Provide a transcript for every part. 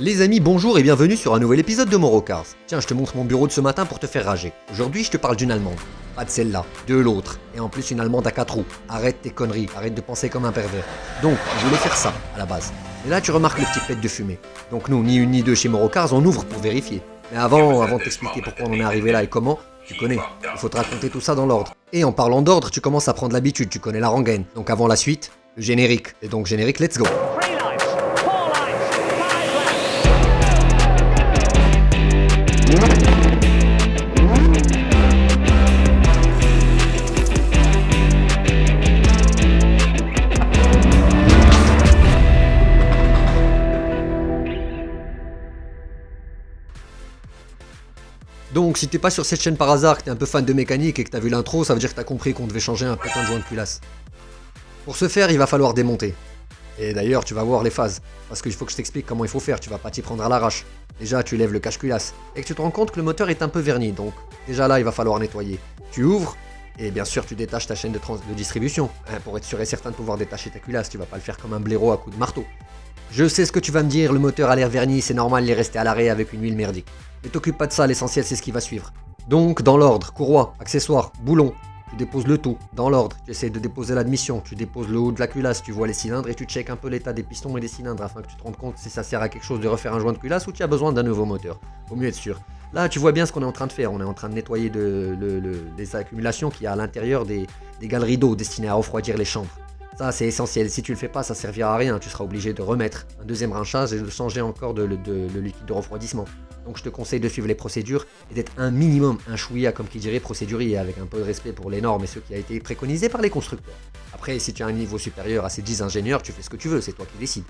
Les amis, bonjour et bienvenue sur un nouvel épisode de Morocars. Tiens, je te montre mon bureau de ce matin pour te faire rager. Aujourd'hui, je te parle d'une Allemande. Pas de celle-là, de l'autre. Et en plus, une Allemande à 4 roues. Arrête tes conneries, arrête de penser comme un pervers. Donc, je voulais faire ça, à la base. Et là, tu remarques le petit pet de fumée. Donc nous, ni une ni deux chez Morocars, on ouvre pour vérifier. Mais avant de t'expliquer pourquoi on en est arrivé là et comment, tu connais. Il faut te raconter tout ça dans l'ordre. Et en parlant d'ordre, tu commences à prendre l'habitude, tu connais la rengaine. Donc avant la suite, le générique. Et donc générique, let's go. Donc, si t'es pas sur cette chaîne par hasard, que t'es un peu fan de mécanique et que t'as vu l'intro, ça veut dire que t'as compris qu'on devait changer un putain de joint de culasse. Pour ce faire, il va falloir démonter. Et d'ailleurs, tu vas voir les phases. Parce qu'il faut que je t'explique comment il faut faire, tu vas pas t'y prendre à l'arrache. Déjà, tu lèves le cache-culasse. Et que tu te rends compte que le moteur est un peu verni, donc déjà là, il va falloir nettoyer. Tu ouvres, et bien sûr, tu détaches ta chaîne de distribution. Hein, pour être sûr et certain de pouvoir détacher ta culasse, tu vas pas le faire comme un blaireau à coups de marteau. Je sais ce que tu vas me dire, le moteur a l'air verni, c'est normal, il est resté à l'arrêt avec une huile merdique. Mais t'occupe pas de ça, l'essentiel c'est ce qui va suivre. Donc, dans l'ordre, courroie, accessoires, boulons, tu déposes le tout, dans l'ordre, tu essaies de déposer l'admission, tu déposes le haut de la culasse, tu vois les cylindres et tu checkes un peu l'état des pistons et des cylindres afin que tu te rendes compte si ça sert à quelque chose de refaire un joint de culasse ou tu as besoin d'un nouveau moteur. Vaut mieux être sûr. Là, tu vois bien ce qu'on est en train de faire, on est en train de nettoyer les accumulations qu'il y a à l'intérieur des galeries d'eau destinées à refroidir les chambres. Ça, c'est essentiel. Si tu le fais pas, ça servira à rien. Tu seras obligé de remettre un deuxième rinçage et de changer encore le liquide de refroidissement. Donc, je te conseille de suivre les procédures et d'être un minimum un chouïa, comme qui dirait procédurier, avec un peu de respect pour les normes et ce qui a été préconisé par les constructeurs. Après, si tu as un niveau supérieur à ces 10 ingénieurs, tu fais ce que tu veux, c'est toi qui décides.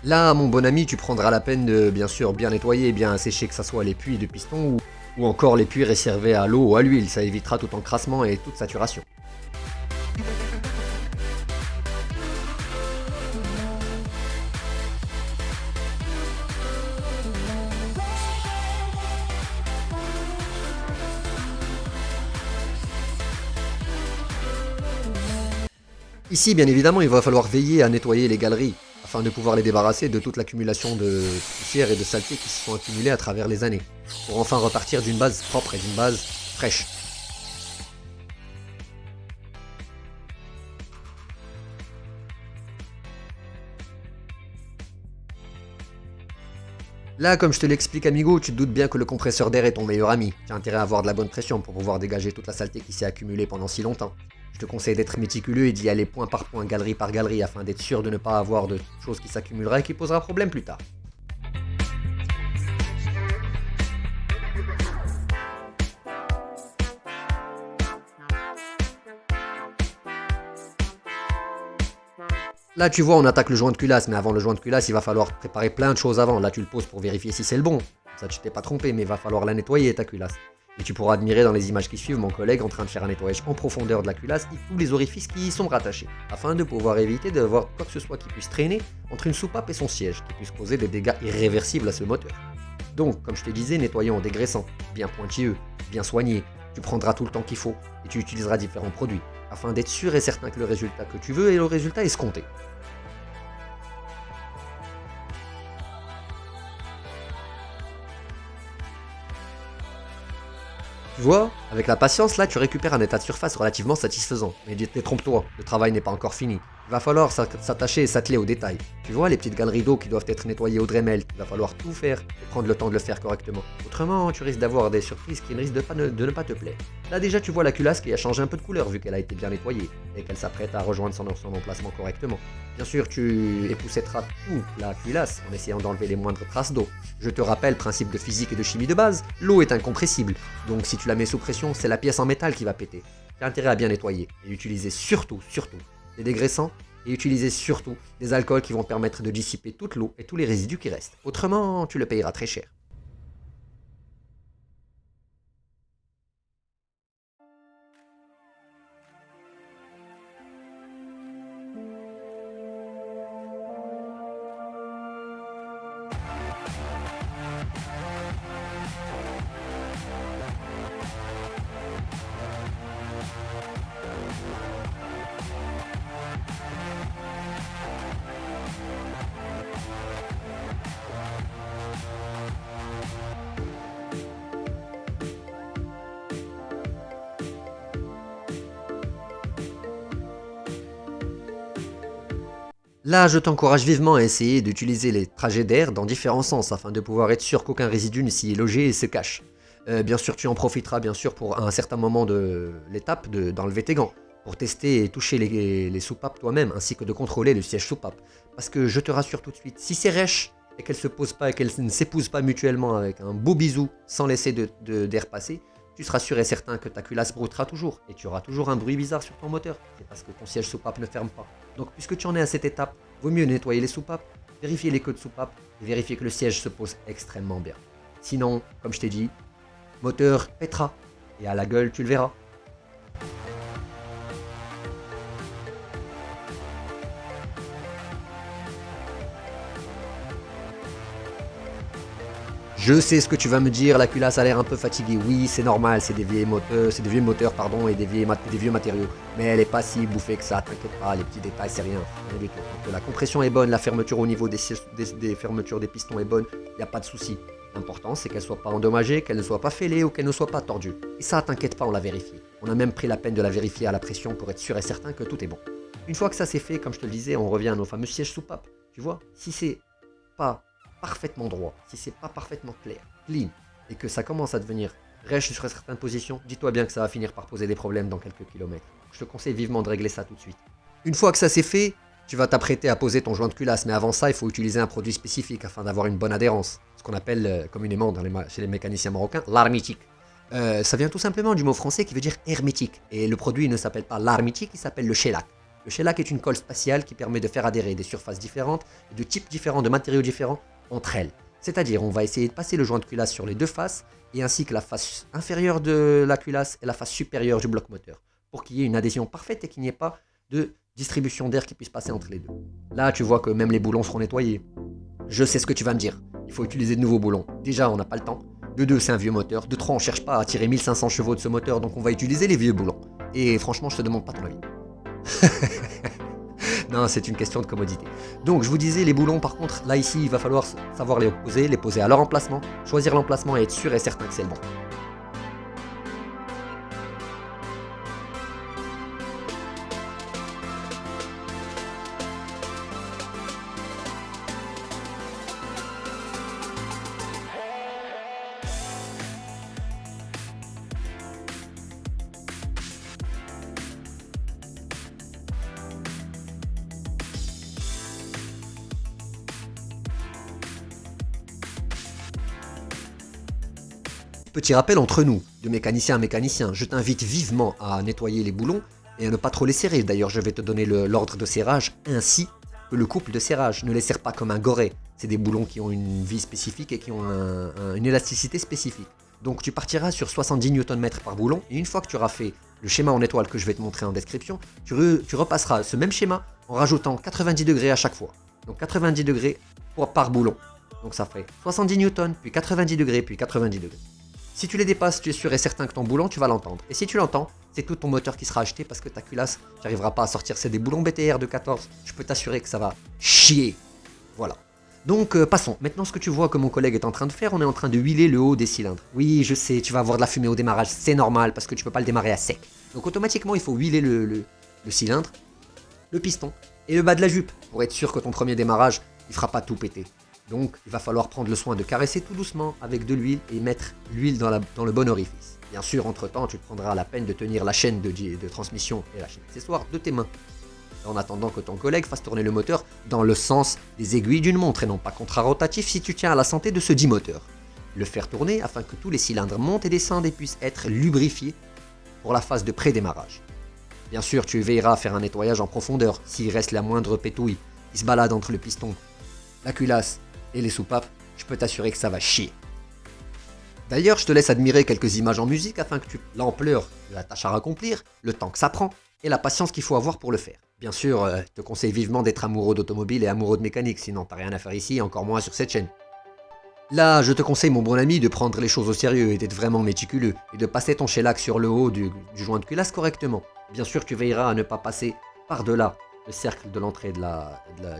Là, mon bon ami, tu prendras la peine de, bien sûr, bien nettoyer et bien assécher, que ce soit les puits de piston ou encore les puits réservés à l'eau ou à l'huile. Ça évitera tout encrassement et toute saturation. Ici, bien évidemment, il va falloir veiller à nettoyer les galeries afin de pouvoir les débarrasser de toute l'accumulation de poussière et de saleté qui se sont accumulées à travers les années, pour enfin repartir d'une base propre et d'une base fraîche. Là, comme je te l'explique amigo, tu te doutes bien que le compresseur d'air est ton meilleur ami. Tu as intérêt à avoir de la bonne pression pour pouvoir dégager toute la saleté qui s'est accumulée pendant si longtemps. Je te conseille d'être méticuleux et d'y aller point par point, galerie par galerie, afin d'être sûr de ne pas avoir de choses qui s'accumuleraient et qui posera problème plus tard. Là, tu vois, on attaque le joint de culasse, mais avant le joint de culasse, il va falloir préparer plein de choses avant. Là, tu le poses pour vérifier si c'est le bon. Ça, tu t'es pas trompé, mais il va falloir la nettoyer, ta culasse. Et tu pourras admirer dans les images qui suivent mon collègue en train de faire un nettoyage en profondeur de la culasse et tous les orifices qui y sont rattachés, afin de pouvoir éviter d'avoir quoi que ce soit qui puisse traîner entre une soupape et son siège, qui puisse causer des dégâts irréversibles à ce moteur. Donc, comme je te disais, nettoyons en dégraissant, bien pointilleux, bien soigné. Tu prendras tout le temps qu'il faut et tu utiliseras différents produits, afin d'être sûr et certain que le résultat que tu veux est le résultat escompté. Tu vois, avec la patience, là, tu récupères un état de surface relativement satisfaisant. Mais détrompe-toi, le travail n'est pas encore fini. Il va falloir s'attacher et s'atteler aux détails. Tu vois, les petites galeries d'eau qui doivent être nettoyées au Dremel, il va falloir tout faire et prendre le temps de le faire correctement. Autrement, tu risques d'avoir des surprises qui risquent de ne pas te plaire. Là déjà, tu vois la culasse qui a changé un peu de couleur vu qu'elle a été bien nettoyée et qu'elle s'apprête à rejoindre son emplacement correctement. Bien sûr, tu époussetteras toute la culasse en essayant d'enlever les moindres traces d'eau. Je te rappelle, principe de physique et de chimie de base, l'eau est incompressible. Donc si tu la mets sous pression, c'est la pièce en métal qui va péter. Tu as intérêt à bien nettoyer et utiliser surtout, des dégraissants et utiliser surtout des alcools qui vont permettre de dissiper toute l'eau et tous les résidus qui restent. Autrement, tu le payeras très cher. Là, je t'encourage vivement à essayer d'utiliser les trajets d'air dans différents sens afin de pouvoir être sûr qu'aucun résidu ne s'y est logé et se cache. Bien sûr, tu en profiteras bien sûr pour à un certain moment de l'étape d'enlever tes gants, pour tester et toucher les soupapes toi-même, ainsi que de contrôler le siège soupape. Parce que je te rassure tout de suite, si c'est rêche et qu'elles se posent pas et qu'elles ne s'épousent pas mutuellement avec un beau bisou sans laisser d'air passer, tu seras sûr et certain que ta culasse broutera toujours et tu auras toujours un bruit bizarre sur ton moteur. C'est parce que ton siège soupape ne ferme pas. Donc puisque tu en es à cette étape, vaut mieux nettoyer les soupapes, vérifier les queues de soupapes et vérifier que le siège se pose extrêmement bien. Sinon, comme je t'ai dit, moteur pètera et à la gueule tu le verras. Je sais ce que tu vas me dire, la culasse a l'air un peu fatiguée. Oui, c'est normal, c'est des vieux moteurs pardon, et des vieux matériaux. Mais elle est pas si bouffée que ça, t'inquiète pas, les petits détails, c'est rien du tout. Donc, la compression est bonne, la fermeture au niveau des fermetures des pistons est bonne, il n'y a pas de souci. L'important, c'est qu'elle soit pas endommagée, qu'elle ne soit pas fêlée ou qu'elle ne soit pas tordue. Et ça, t'inquiète pas, on l'a vérifié. On a même pris la peine de la vérifier à la pression pour être sûr et certain que tout est bon. Une fois que ça c'est fait, comme je te le disais, on revient à nos fameux sièges soupapes. Tu vois, si c'est pas parfaitement droit, si c'est pas parfaitement clair, clean, et que ça commence à devenir rêche sur certaines positions, dis-toi bien que ça va finir par poser des problèmes dans quelques kilomètres. Je te conseille vivement de régler ça tout de suite. Une fois que ça c'est fait, tu vas t'apprêter à poser ton joint de culasse, mais avant ça, il faut utiliser un produit spécifique afin d'avoir une bonne adhérence, ce qu'on appelle communément chez les mécaniciens marocains l'hermétique. Ça vient tout simplement du mot français qui veut dire hermétique, et le produit ne s'appelle pas l'hermétique, il s'appelle le shellac. Le shellac est une colle spatiale qui permet de faire adhérer des surfaces différentes, de types différents, de matériaux différents entre elles. C'est-à-dire, on va essayer de passer le joint de culasse sur les deux faces, et ainsi que la face inférieure de la culasse et la face supérieure du bloc moteur, pour qu'il y ait une adhésion parfaite et qu'il n'y ait pas de distribution d'air qui puisse passer entre les deux. Là, tu vois que même les boulons seront nettoyés. Je sais ce que tu vas me dire, il faut utiliser de nouveaux boulons. Déjà, on n'a pas le temps. De 2, c'est un vieux moteur. De 3, on cherche pas à tirer 1500 chevaux de ce moteur, donc on va utiliser les vieux boulons. Et franchement, je te demande pas ton avis. Non, c'est une question de commodité. Donc, je vous disais, les boulons, par contre, là, ici, il va falloir savoir les poser à leur emplacement, choisir l'emplacement et être sûr et certain que c'est le bon. Petit rappel entre nous, de mécanicien à mécanicien, je t'invite vivement à nettoyer les boulons et à ne pas trop les serrer. D'ailleurs, je vais te donner l'ordre de serrage ainsi que le couple de serrage. Ne les serre pas comme un goret. C'est des boulons qui ont une vie spécifique et qui ont une élasticité spécifique. Donc tu partiras sur 70 Nm par boulon et une fois que tu auras fait le schéma en étoile que je vais te montrer en description, tu repasseras ce même schéma en rajoutant 90 degrés à chaque fois. Donc 90 degrés par boulon. Donc ça ferait 70 newtons, puis 90 degrés, puis 90 degrés. Si tu les dépasses, tu es sûr et certain que ton boulon, tu vas l'entendre. Et si tu l'entends, c'est tout ton moteur qui sera acheté parce que ta culasse, tu n'arriveras pas à sortir. C'est des boulons BTR de 14. Je peux t'assurer que ça va chier. Voilà. Donc passons. Maintenant, ce que tu vois que mon collègue est en train de faire, on est en train de huiler le haut des cylindres. Oui, je sais, tu vas avoir de la fumée au démarrage. C'est normal parce que tu peux pas le démarrer à sec. Donc automatiquement, il faut huiler le cylindre, le piston et le bas de la jupe pour être sûr que ton premier démarrage, il fera pas tout péter. Donc, il va falloir prendre le soin de caresser tout doucement avec de l'huile et mettre l'huile dans le bon orifice. Bien sûr, entre-temps, tu te prendras la peine de tenir la chaîne de transmission et la chaîne accessoire de tes mains. En attendant que ton collègue fasse tourner le moteur dans le sens des aiguilles d'une montre et non pas contrarotatif si tu tiens à la santé de ce dit moteur. Le faire tourner afin que tous les cylindres montent et descendent et puissent être lubrifiés pour la phase de pré-démarrage. Bien sûr, tu veilleras à faire un nettoyage en profondeur s'il reste la moindre pétouille qui se balade entre le piston, la culasse et les soupapes, je peux t'assurer que ça va chier. D'ailleurs, je te laisse admirer quelques images en musique afin que tu aies l'ampleur de la tâche à accomplir, le temps que ça prend et la patience qu'il faut avoir pour le faire. Bien sûr, je te conseille vivement d'être amoureux d'automobile et amoureux de mécanique, sinon t'as rien à faire ici, encore moins sur cette chaîne. Là, je te conseille, mon bon ami, de prendre les choses au sérieux et d'être vraiment méticuleux et de passer ton shellac sur le haut du joint de culasse correctement. Bien sûr, tu veilleras à ne pas passer par-delà le cercle de l'entrée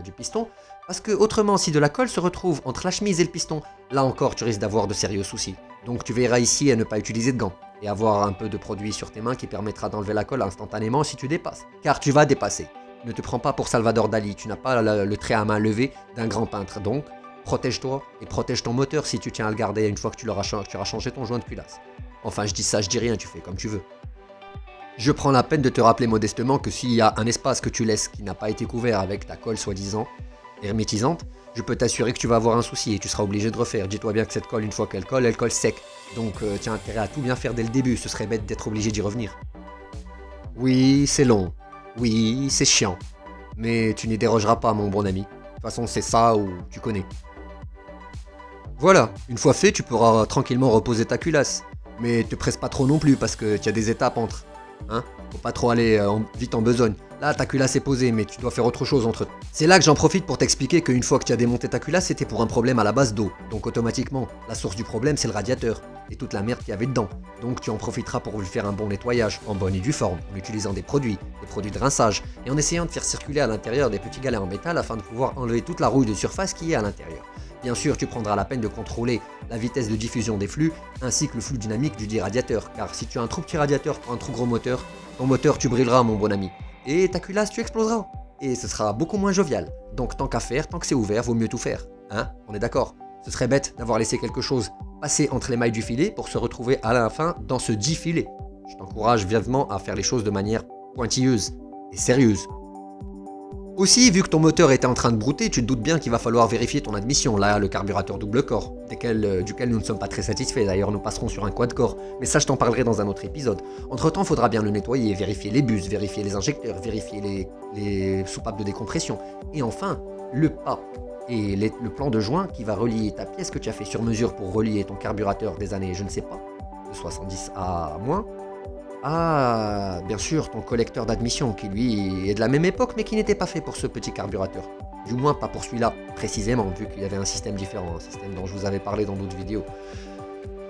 du piston, parce que autrement, si de la colle se retrouve entre la chemise et le piston, là encore tu risques d'avoir de sérieux soucis. Donc tu veilleras ici à ne pas utiliser de gants, et avoir un peu de produit sur tes mains qui permettra d'enlever la colle instantanément si tu dépasses, car tu vas dépasser. ne te prends pas pour Salvador Dali, tu n'as pas le trait à main levé d'un grand peintre. Donc, protège-toi et protège ton moteur si tu tiens à le garder une fois que tu auras changé ton joint de culasse. Enfin, je dis ça, je dis rien, tu fais comme tu veux. Je prends la peine de te rappeler modestement que s'il y a un espace que tu laisses qui n'a pas été couvert avec ta colle soi-disant hermétisante, je peux t'assurer que tu vas avoir un souci et tu seras obligé de refaire. Dis-toi bien que cette colle, une fois qu'elle colle, elle colle sec. Donc tu as intérêt à tout bien faire dès le début, ce serait bête d'être obligé d'y revenir. Oui, c'est long. Oui, c'est chiant. Mais tu n'y dérogeras pas, mon bon ami. De toute façon, c'est ça ou tu connais. Voilà, une fois fait, tu pourras tranquillement reposer ta culasse. Mais te presse pas trop non plus parce que tu as des étapes entre. Hein, faut pas trop aller vite en besogne. Là, ta culasse est posée, mais tu dois faire autre chose entre temps. C'est là que j'en profite pour t'expliquer qu'une fois que tu as démonté ta culasse, c'était pour un problème à la base d'eau. Donc automatiquement, la source du problème, c'est le radiateur et toute la merde qu'il y avait dedans. Donc tu en profiteras pour lui faire un bon nettoyage, en bonne et due forme, en utilisant des produits de rinçage, et en essayant de faire circuler à l'intérieur des petits galets en métal afin de pouvoir enlever toute la rouille de surface qui est à l'intérieur. Bien sûr, tu prendras la peine de contrôler la vitesse de diffusion des flux, ainsi que le flux dynamique du dit radiateur, car si tu as un trop petit radiateur pour un trop gros moteur, ton moteur tu brûleras mon bon ami, et ta culasse tu exploseras, et ce sera beaucoup moins jovial. Donc tant qu'à faire, tant que c'est ouvert, vaut mieux tout faire, hein, on est d'accord. Ce serait bête d'avoir laissé quelque chose passer entre les mailles du filet pour se retrouver à la fin dans ce dit filet. Je t'encourage vivement à faire les choses de manière pointilleuse et sérieuse. Aussi, vu que ton moteur était en train de brouter, tu te doutes bien qu'il va falloir vérifier ton admission, là, le carburateur double corps, duquel nous ne sommes pas très satisfaits, d'ailleurs nous passerons sur un quad corps, mais ça je t'en parlerai dans un autre épisode. Entre temps, faudra bien le nettoyer, vérifier les bus, vérifier les injecteurs, vérifier les soupapes de décompression, et enfin, le pas et le plan de joint qui va relier ta pièce que tu as fait sur mesure pour relier ton carburateur des années, je ne sais pas, de 70 à moins, bien sûr, ton collecteur d'admission qui lui est de la même époque mais qui n'était pas fait pour ce petit carburateur. Du moins pas pour celui-là précisément, vu qu'il y avait un système différent, un système dont je vous avais parlé dans d'autres vidéos.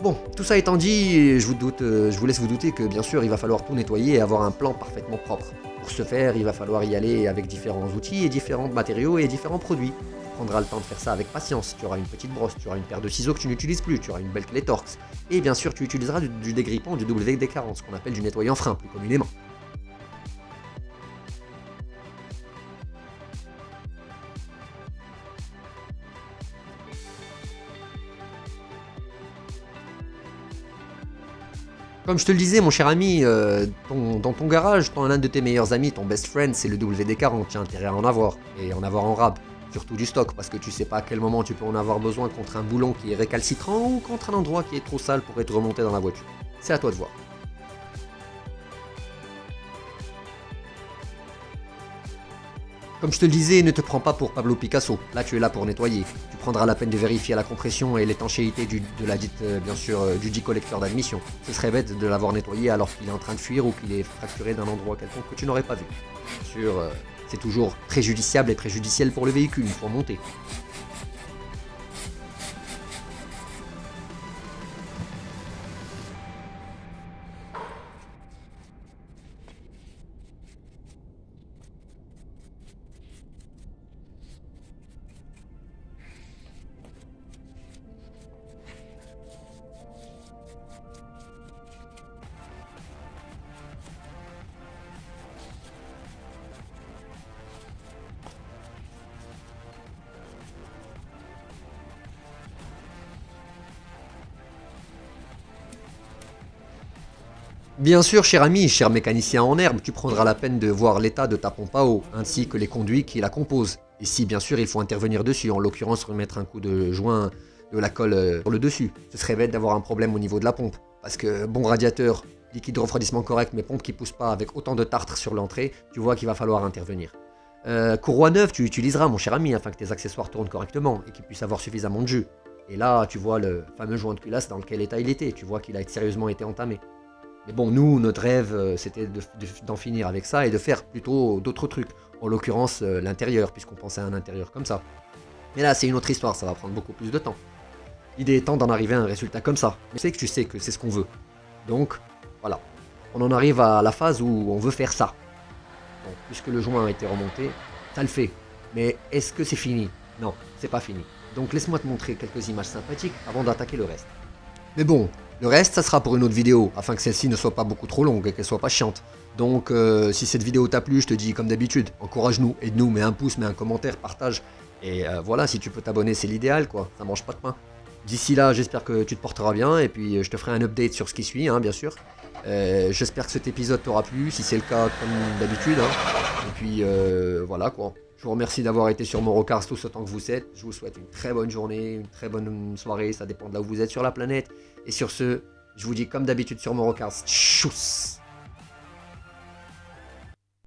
Bon, tout ça étant dit, je vous laisse vous douter que bien sûr il va falloir tout nettoyer et avoir un plan parfaitement propre. Pour ce faire, il va falloir y aller avec différents outils et différents matériaux et différents produits. Tu prendras le temps de faire ça avec patience, tu auras une petite brosse, tu auras une paire de ciseaux que tu n'utilises plus, tu auras une belle clé Torx, et bien sûr tu utiliseras du dégrippant du WD-40, ce qu'on appelle du nettoyant frein plus communément. Comme je te le disais, mon cher ami, dans ton garage, l'un de tes meilleurs amis, ton best friend, c'est le WD-40, tu as intérêt à en avoir, et en avoir en rab. Surtout du stock, parce que tu sais pas à quel moment tu peux en avoir besoin contre un boulon qui est récalcitrant ou contre un endroit qui est trop sale pour être remonté dans la voiture. C'est à toi de voir. Comme je te le disais, ne te prends pas pour Pablo Picasso, là tu es là pour nettoyer. Tu prendras la peine de vérifier la compression et l'étanchéité du dit collecteur d'admission. Ce serait bête de l'avoir nettoyé alors qu'il est en train de fuir ou qu'il est fracturé d'un endroit quelconque que tu n'aurais pas vu. Bien sûr, c'est toujours préjudiciable et préjudiciel pour le véhicule une fois monté. Bien sûr, cher ami, cher mécanicien en herbe, tu prendras la peine de voir l'état de ta pompe à eau, ainsi que les conduits qui la composent. Et si bien sûr il faut intervenir dessus, en l'occurrence remettre un coup de joint de la colle sur le dessus. Ce serait bête d'avoir un problème au niveau de la pompe. Parce que bon radiateur, liquide de refroidissement correct, mais pompe qui pousse pas avec autant de tartre sur l'entrée, tu vois qu'il va falloir intervenir. Courroie neuve, tu utiliseras mon cher ami, afin que tes accessoires tournent correctement et qu'ils puissent avoir suffisamment de jus. Et là, tu vois le fameux joint de culasse dans quel état il était, tu vois qu'il a sérieusement été entamé. Mais bon, nous, notre rêve, c'était d'en finir avec ça et de faire plutôt d'autres trucs. En l'occurrence, l'intérieur, puisqu'on pensait à un intérieur comme ça. Mais là, c'est une autre histoire, ça va prendre beaucoup plus de temps. L'idée étant d'en arriver à un résultat comme ça. Mais tu sais que c'est ce qu'on veut. Donc, voilà. On en arrive à la phase où on veut faire ça. Donc, puisque le joint a été remonté, ça le fait. Mais est-ce que c'est fini? Non, c'est pas fini. Donc laisse-moi te montrer quelques images sympathiques avant d'attaquer le reste. Mais bon, Le reste, ça sera pour une autre vidéo, afin que celle-ci ne soit pas beaucoup trop longue et qu'elle soit pas chiante. Donc si cette vidéo t'a plu, je te dis comme d'habitude, encourage-nous, aide-nous, mets un pouce, mets un commentaire, partage. Et voilà, si tu peux t'abonner, c'est l'idéal quoi, ça mange pas de pain. D'ici là, j'espère que tu te porteras bien et puis je te ferai un update sur ce qui suit, hein, bien sûr. J'espère que cet épisode t'aura plu, si c'est le cas comme d'habitude. Hein. Et puis voilà quoi. Je vous remercie d'avoir été sur Morocars tout ce temps que vous êtes. Je vous souhaite une très bonne journée, une très bonne soirée, ça dépend de là où vous êtes sur la planète. Et sur ce, je vous dis comme d'habitude sur Morocars, tchuss.